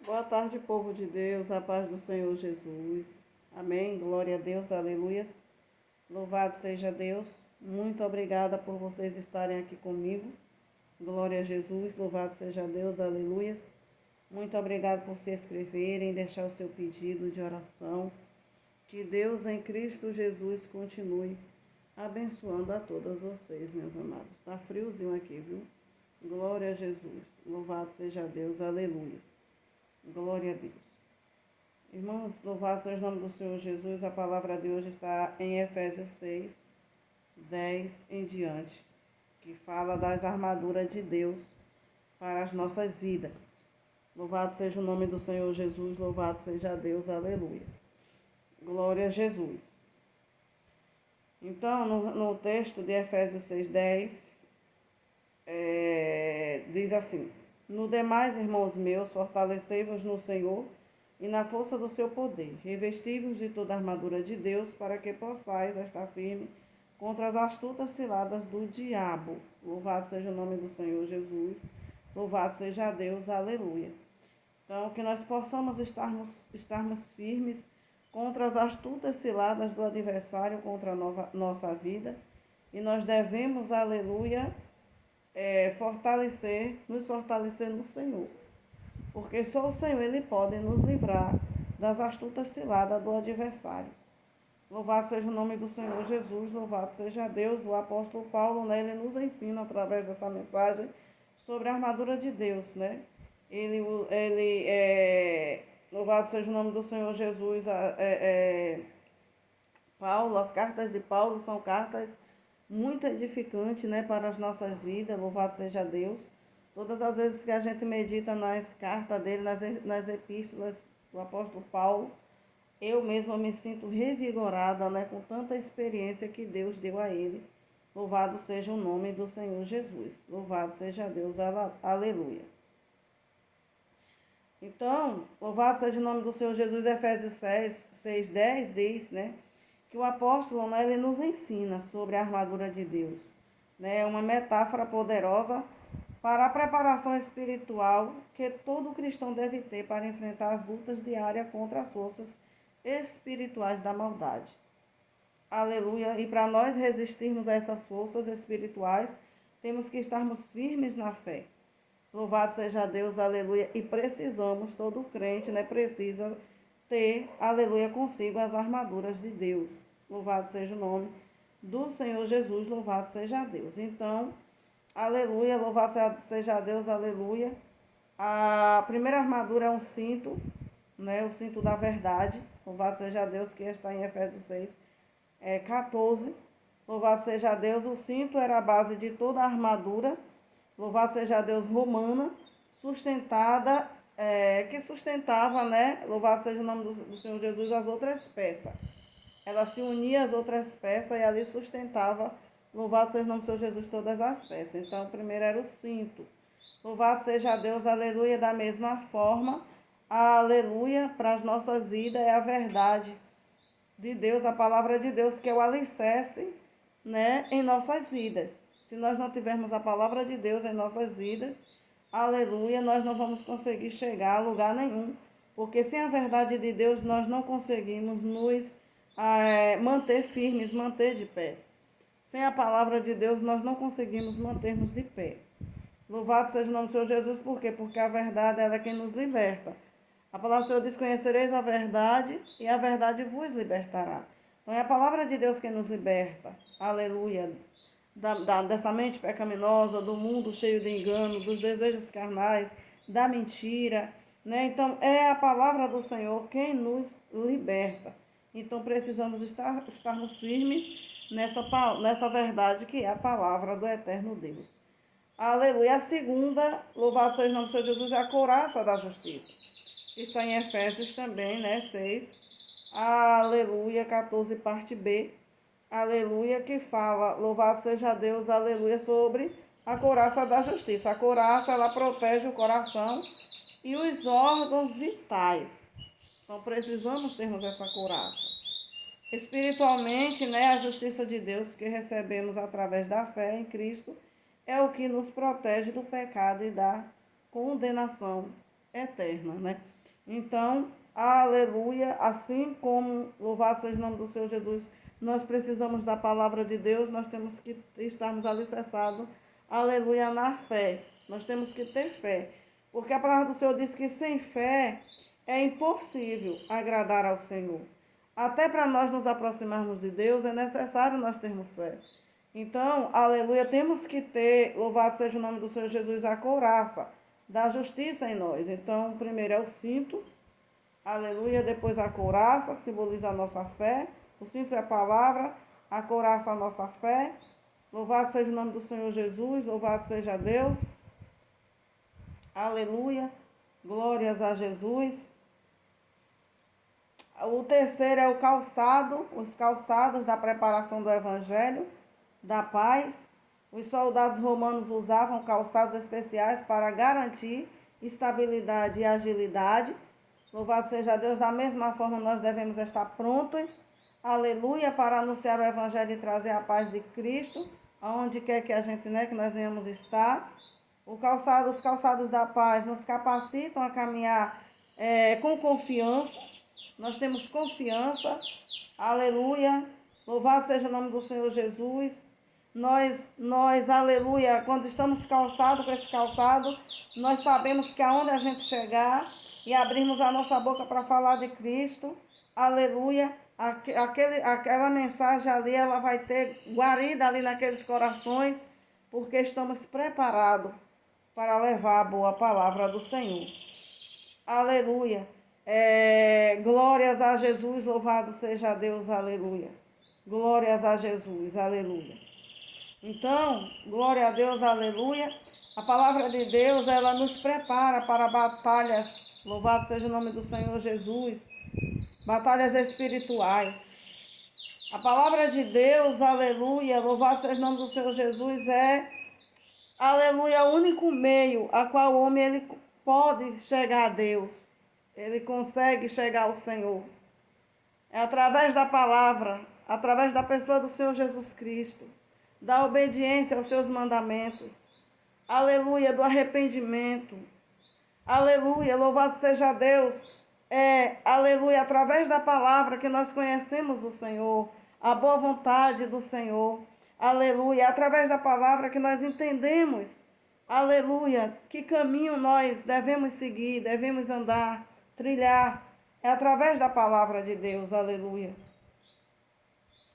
Boa tarde, povo de Deus, a paz do Senhor Jesus. Amém. Glória a Deus, aleluias. Louvado seja Deus. Muito obrigada por vocês estarem aqui comigo. Glória a Jesus, louvado seja Deus, aleluias. Muito obrigado por se inscreverem, deixar o seu pedido de oração. Que Deus em Cristo Jesus continue abençoando a todas vocês, minhas amadas. Está friozinho aqui, viu? Glória a Jesus. Louvado seja Deus, aleluias. Glória a Deus. Irmãos, louvado seja o nome do Senhor Jesus. A palavra de hoje está em Efésios 6, 10 em diante, que fala das armaduras de Deus para as nossas vidas. Louvado seja o nome do Senhor Jesus, louvado seja Deus, aleluia. Glória a Jesus. Então, no texto de Efésios 6:10, diz assim: No demais, irmãos meus, fortalecei-vos no Senhor e na força do seu poder. Revesti-vos de toda a armadura de Deus, para que possais estar firme contra as astutas ciladas do diabo. Louvado seja o nome do Senhor Jesus. Louvado seja Deus. Aleluia. Então, que nós possamos estarmos firmes contra as astutas ciladas do adversário contra a nossa vida. E nós devemos, aleluia, nos fortalecer no Senhor. Porque só o Senhor, Ele pode nos livrar das astutas ciladas do adversário. Louvado seja o nome do Senhor Jesus, louvado seja Deus. O apóstolo Paulo, né, ele nos ensina através dessa mensagem sobre a armadura de Deus, né? Louvado seja o nome do Senhor Jesus. Paulo, as cartas de Paulo são cartas muito edificantes, né, para as nossas vidas. Louvado seja Deus. Todas as vezes que a gente medita nas cartas dele, nas epístolas do apóstolo Paulo, eu mesma me sinto revigorada, né, com tanta experiência que Deus deu a ele. Louvado seja o nome do Senhor Jesus. Louvado seja Deus. Aleluia. Então, louvado seja o nome do Senhor Jesus. Efésios 6:10 diz, né, que o apóstolo, né, ele nos ensina sobre a armadura de Deus. É uma metáfora poderosa para a preparação espiritual que todo cristão deve ter para enfrentar as lutas diárias contra as forças espirituais da maldade. Aleluia! E para nós resistirmos a essas forças espirituais, temos que estarmos firmes na fé. Louvado seja Deus, aleluia! E precisamos, todo crente, né, precisa ter, aleluia, consigo as armaduras de Deus. Louvado seja o nome do Senhor Jesus, louvado seja Deus. Então, aleluia, louvado seja Deus, aleluia. A primeira armadura é um cinto, né? O cinto da verdade. Louvado seja Deus, que está em Efésios 6:14. Louvado seja Deus, o cinto era a base de toda a armadura. Louvado seja Deus, romana, sustentada, que sustentava, né? Louvado seja o nome do Senhor Jesus, as outras peças. Ela se unia às outras peças e ali sustentava. Louvado seja o nome do Senhor Jesus, todas as peças. Então, o primeiro era o cinto. Louvado seja Deus, aleluia, da mesma forma. Aleluia, para as nossas vidas é a verdade de Deus, a palavra de Deus, que é o alicerce, né, em nossas vidas. Se nós não tivermos a palavra de Deus em nossas vidas, aleluia, nós não vamos conseguir chegar a lugar nenhum. Porque sem a verdade de Deus, nós não conseguimos nos manter firmes, manter de pé. Sem a palavra de Deus, nós não conseguimos mantermos de pé. Louvado seja o nome do Senhor Jesus, por quê? Porque a verdade ela é quem nos liberta. A palavra do Senhor diz: conhecereis a verdade e a verdade vos libertará. Então é a palavra de Deus quem nos liberta. Aleluia. Dessa mente pecaminosa, do mundo cheio de engano, dos desejos carnais, da mentira, né? Então é a palavra do Senhor quem nos liberta. Então precisamos estarmos firmes nessa verdade que é a palavra do eterno Deus. Aleluia. A segunda, louvado seja o nome do Senhor Jesus, é a couraça da justiça. Está em Efésios também, né? 6. Aleluia. 14, parte B. Aleluia. Que fala, louvado seja Deus, aleluia, sobre a couraça da justiça. A couraça, ela protege o coração e os órgãos vitais. Então, precisamos termos essa couraça. Espiritualmente, né, a justiça de Deus que recebemos através da fé em Cristo é o que nos protege do pecado e da condenação. eterna, né? Então, aleluia, assim como louvado seja o nome do Senhor Jesus, nós precisamos da palavra de Deus, nós temos que estarmos alicerçados, aleluia, na fé. Nós temos que ter fé, porque a palavra do Senhor diz que sem fé é impossível agradar ao Senhor. Até para nós nos aproximarmos de Deus é necessário nós termos fé. Então, aleluia, temos que ter, louvado seja o nome do Senhor Jesus, a couraça da justiça em nós. Então, primeiro é o cinto, aleluia, depois a couraça, que simboliza a nossa fé. O cinto é a palavra, a couraça a nossa fé. Louvado seja o nome do Senhor Jesus, louvado seja Deus. Aleluia, glórias a Jesus. O terceiro é o calçado, os calçados da preparação do Evangelho da paz. Os soldados romanos usavam calçados especiais para garantir estabilidade e agilidade. Louvado seja Deus, da mesma forma nós devemos estar prontos, aleluia, para anunciar o Evangelho e trazer a paz de Cristo, aonde quer que a gente, né, que nós venhamos estar. Os calçados da paz nos capacitam a caminhar com confiança. Nós temos confiança, aleluia, louvado seja o nome do Senhor Jesus. Nós, aleluia, quando estamos calçados com esse calçado, nós sabemos que aonde a gente chegar e abrirmos a nossa boca para falar de Cristo, aleluia, aquela mensagem ali, ela vai ter guarida ali naqueles corações, porque estamos preparados para levar a boa palavra do Senhor. Aleluia. Glórias a Jesus, louvado seja Deus, aleluia. Glórias a Jesus, aleluia. Então, glória a Deus, aleluia. A palavra de Deus, ela nos prepara para batalhas, louvado seja o nome do Senhor Jesus, batalhas espirituais. A palavra de Deus, aleluia, louvado seja o nome do Senhor Jesus, aleluia, o único meio a qual o homem ele pode chegar a Deus. Ele consegue chegar ao Senhor. É através da palavra, através da pessoa do Senhor Jesus Cristo, da obediência aos seus mandamentos. Aleluia, do arrependimento. Aleluia, louvado seja Deus. Aleluia, através da palavra que nós conhecemos o Senhor, a boa vontade do Senhor. Aleluia, através da palavra que nós entendemos, aleluia, que caminho nós devemos seguir, devemos andar, trilhar. É através da palavra de Deus, aleluia.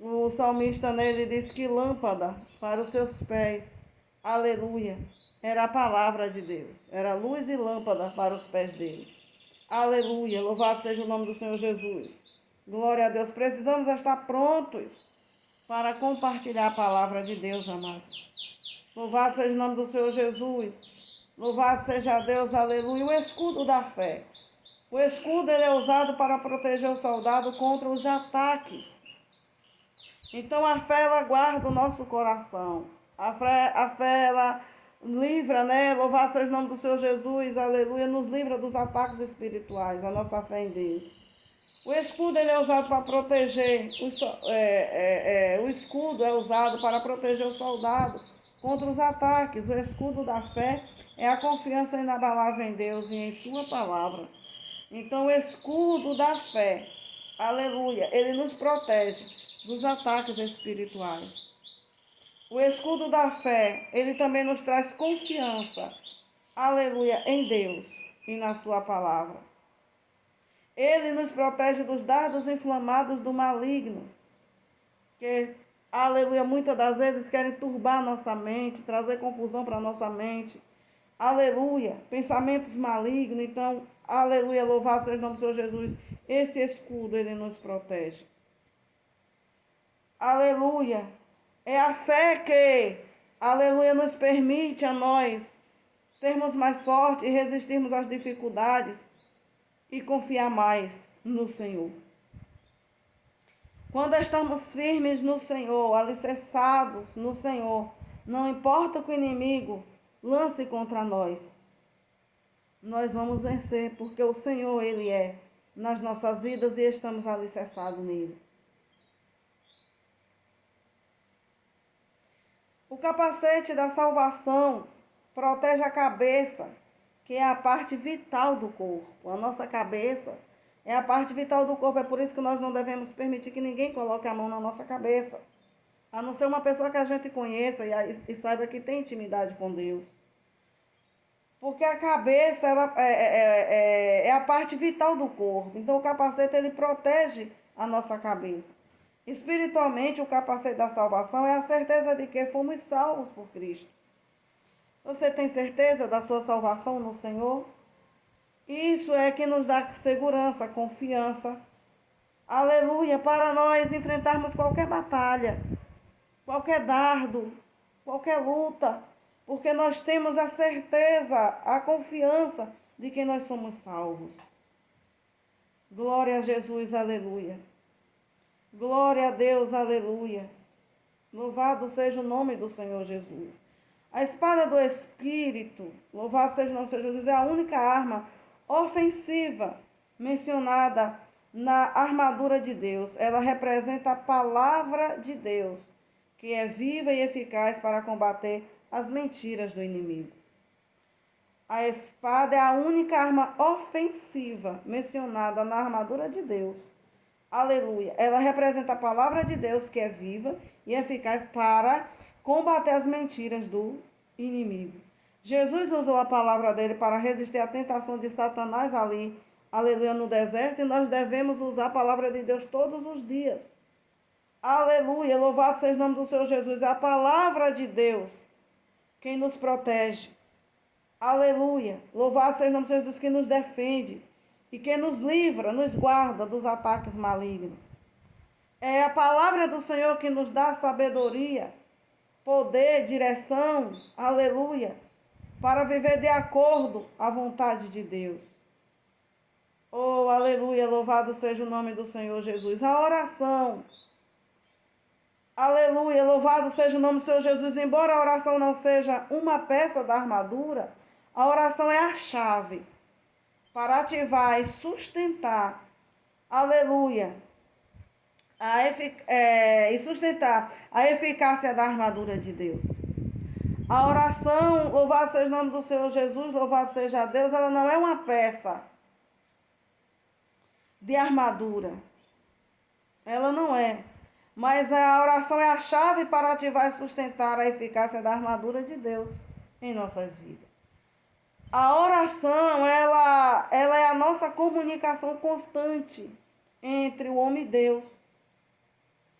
O salmista nele diz que lâmpada para os seus pés, aleluia, era a palavra de Deus, era luz e lâmpada para os pés dele. Aleluia, louvado seja o nome do Senhor Jesus. Glória a Deus, precisamos estar prontos para compartilhar a palavra de Deus, amados. Louvado seja o nome do Senhor Jesus. Louvado seja Deus, aleluia. O escudo da fé. O escudo ele é usado para proteger o soldado contra os ataques. Então a fé ela guarda o nosso coração. A fé ela livra, né? Louvado seja o nome do Senhor Jesus, aleluia. Nos livra dos ataques espirituais, a nossa fé em Deus. O escudo ele é usado para proteger, o escudo é usado para proteger o soldado contra os ataques. O escudo da fé é a confiança inabalável em Deus e em sua palavra. Então o escudo da fé, aleluia, ele nos protege dos ataques espirituais. O escudo da fé, ele também nos traz confiança, aleluia, em Deus e na sua palavra. Ele nos protege dos dardos inflamados do maligno, que, aleluia, muitas das vezes querem turbar nossa mente, trazer confusão para nossa mente. Aleluia, pensamentos malignos. Então, aleluia, louvado seja o nome do Senhor Jesus. Esse escudo, ele nos protege. Aleluia, é a fé que, aleluia, nos permite a nós sermos mais fortes e resistirmos às dificuldades e confiar mais no Senhor. Quando estamos firmes no Senhor, alicerçados no Senhor, não importa o que o inimigo lance contra nós, nós vamos vencer, porque o Senhor, Ele é nas nossas vidas e estamos alicerçados nele. O capacete da salvação protege a cabeça, que é a parte vital do corpo. A nossa cabeça é a parte vital do corpo. É por isso que nós não devemos permitir que ninguém coloque a mão na nossa cabeça. A não ser uma pessoa que a gente conheça e saiba que tem intimidade com Deus. Porque a cabeça é a parte vital do corpo. Então o capacete ele protege a nossa cabeça. Espiritualmente, o capacete da salvação é a certeza de que fomos salvos por Cristo. Você tem certeza da sua salvação no Senhor? Isso é que nos dá segurança, confiança. Aleluia, para nós enfrentarmos qualquer batalha, qualquer dardo, qualquer luta, porque nós temos a certeza, a confiança de que nós somos salvos. Glória a Jesus, aleluia. Glória a Deus, aleluia. Louvado seja o nome do Senhor Jesus. A espada do Espírito, louvado seja o nome do Senhor Jesus, é a única arma ofensiva mencionada na armadura de Deus. Ela representa a palavra de Deus, que é viva e eficaz para combater as mentiras do inimigo. A espada é a única arma ofensiva mencionada na armadura de Deus. Aleluia. Ela representa a palavra de Deus, que é viva e eficaz para combater as mentiras do inimigo. Jesus usou a palavra dele para resistir à tentação de Satanás ali, aleluia, no deserto, e nós devemos usar a palavra de Deus todos os dias. Aleluia, louvado seja o nome do Senhor Jesus. É a palavra de Deus quem nos protege. Aleluia, louvado seja o nome do Senhor Jesus, que nos defende e que nos livra, nos guarda dos ataques malignos. É a palavra do Senhor que nos dá sabedoria, poder, direção, aleluia, para viver de acordo à vontade de Deus. Oh, aleluia, louvado seja o nome do Senhor Jesus. A oração, aleluia, louvado seja o nome do Senhor Jesus. Embora a oração não seja uma peça da armadura, a oração é a chave para ativar e sustentar, aleluia, e sustentar a eficácia da armadura de Deus. A oração, louvado seja o nome do Senhor Jesus, louvado seja Deus, ela não é uma peça de armadura. Ela não é. Mas a oração é a chave para ativar e sustentar a eficácia da armadura de Deus em nossas vidas. A oração, ela é a nossa comunicação constante entre o homem e Deus.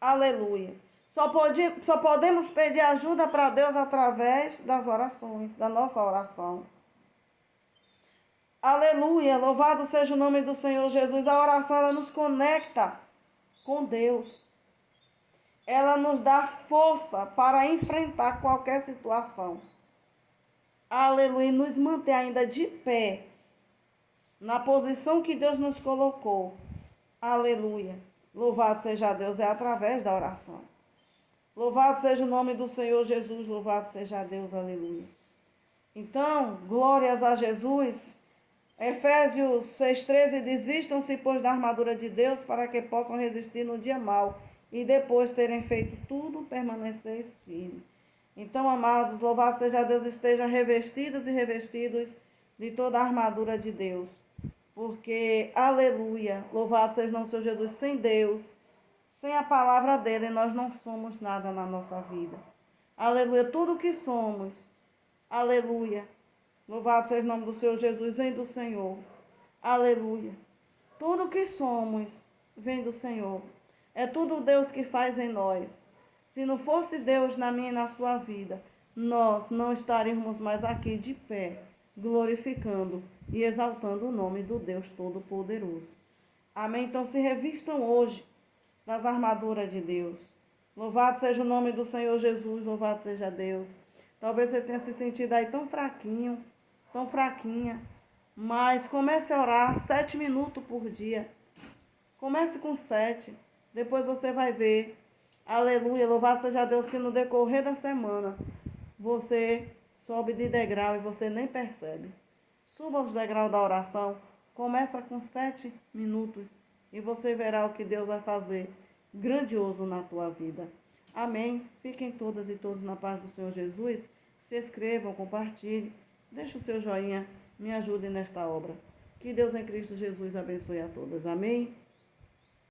Aleluia. Só podemos pedir ajuda para Deus através das orações, da nossa oração. Aleluia. Louvado seja o nome do Senhor Jesus. A oração, ela nos conecta com Deus. Ela nos dá força para enfrentar qualquer situação. Aleluia, nos manter ainda de pé, na posição que Deus nos colocou. Aleluia, louvado seja Deus, é através da oração. Louvado seja o nome do Senhor Jesus, louvado seja Deus, aleluia. Então, glórias a Jesus. Efésios 6,13 diz, vistam-se, pois, da armadura de Deus, para que possam resistir no dia mau, e depois terem feito tudo, permaneceis firmes. Então, amados, louvado seja Deus, estejam revestidas e revestidos de toda a armadura de Deus. Porque, aleluia, louvado seja o nome do Senhor Jesus, sem Deus, sem a palavra dele, nós não somos nada na nossa vida. Aleluia, tudo que somos, aleluia, louvado seja o nome do Senhor Jesus, vem do Senhor. Aleluia, tudo que somos vem do Senhor. É tudo Deus que faz em nós. Se não fosse Deus na minha e na sua vida, nós não estaríamos mais aqui de pé, glorificando e exaltando o nome do Deus Todo-Poderoso. Amém? Então se revistam hoje das armaduras de Deus. Louvado seja o nome do Senhor Jesus, louvado seja Deus. Talvez você tenha se sentido aí tão fraquinho, tão fraquinha, mas comece a orar 7 minutos por dia. Comece com 7, depois você vai ver. Aleluia, louvado seja Deus, que no decorrer da semana você sobe de degrau e você nem percebe. Suba os degraus da oração, começa com 7 minutos e você verá o que Deus vai fazer grandioso na tua vida. Amém. Fiquem todas e todos na paz do Senhor Jesus. Se inscrevam, compartilhem, deixe o seu joinha me ajude nesta obra. Que Deus em Cristo Jesus abençoe a todos. Amém?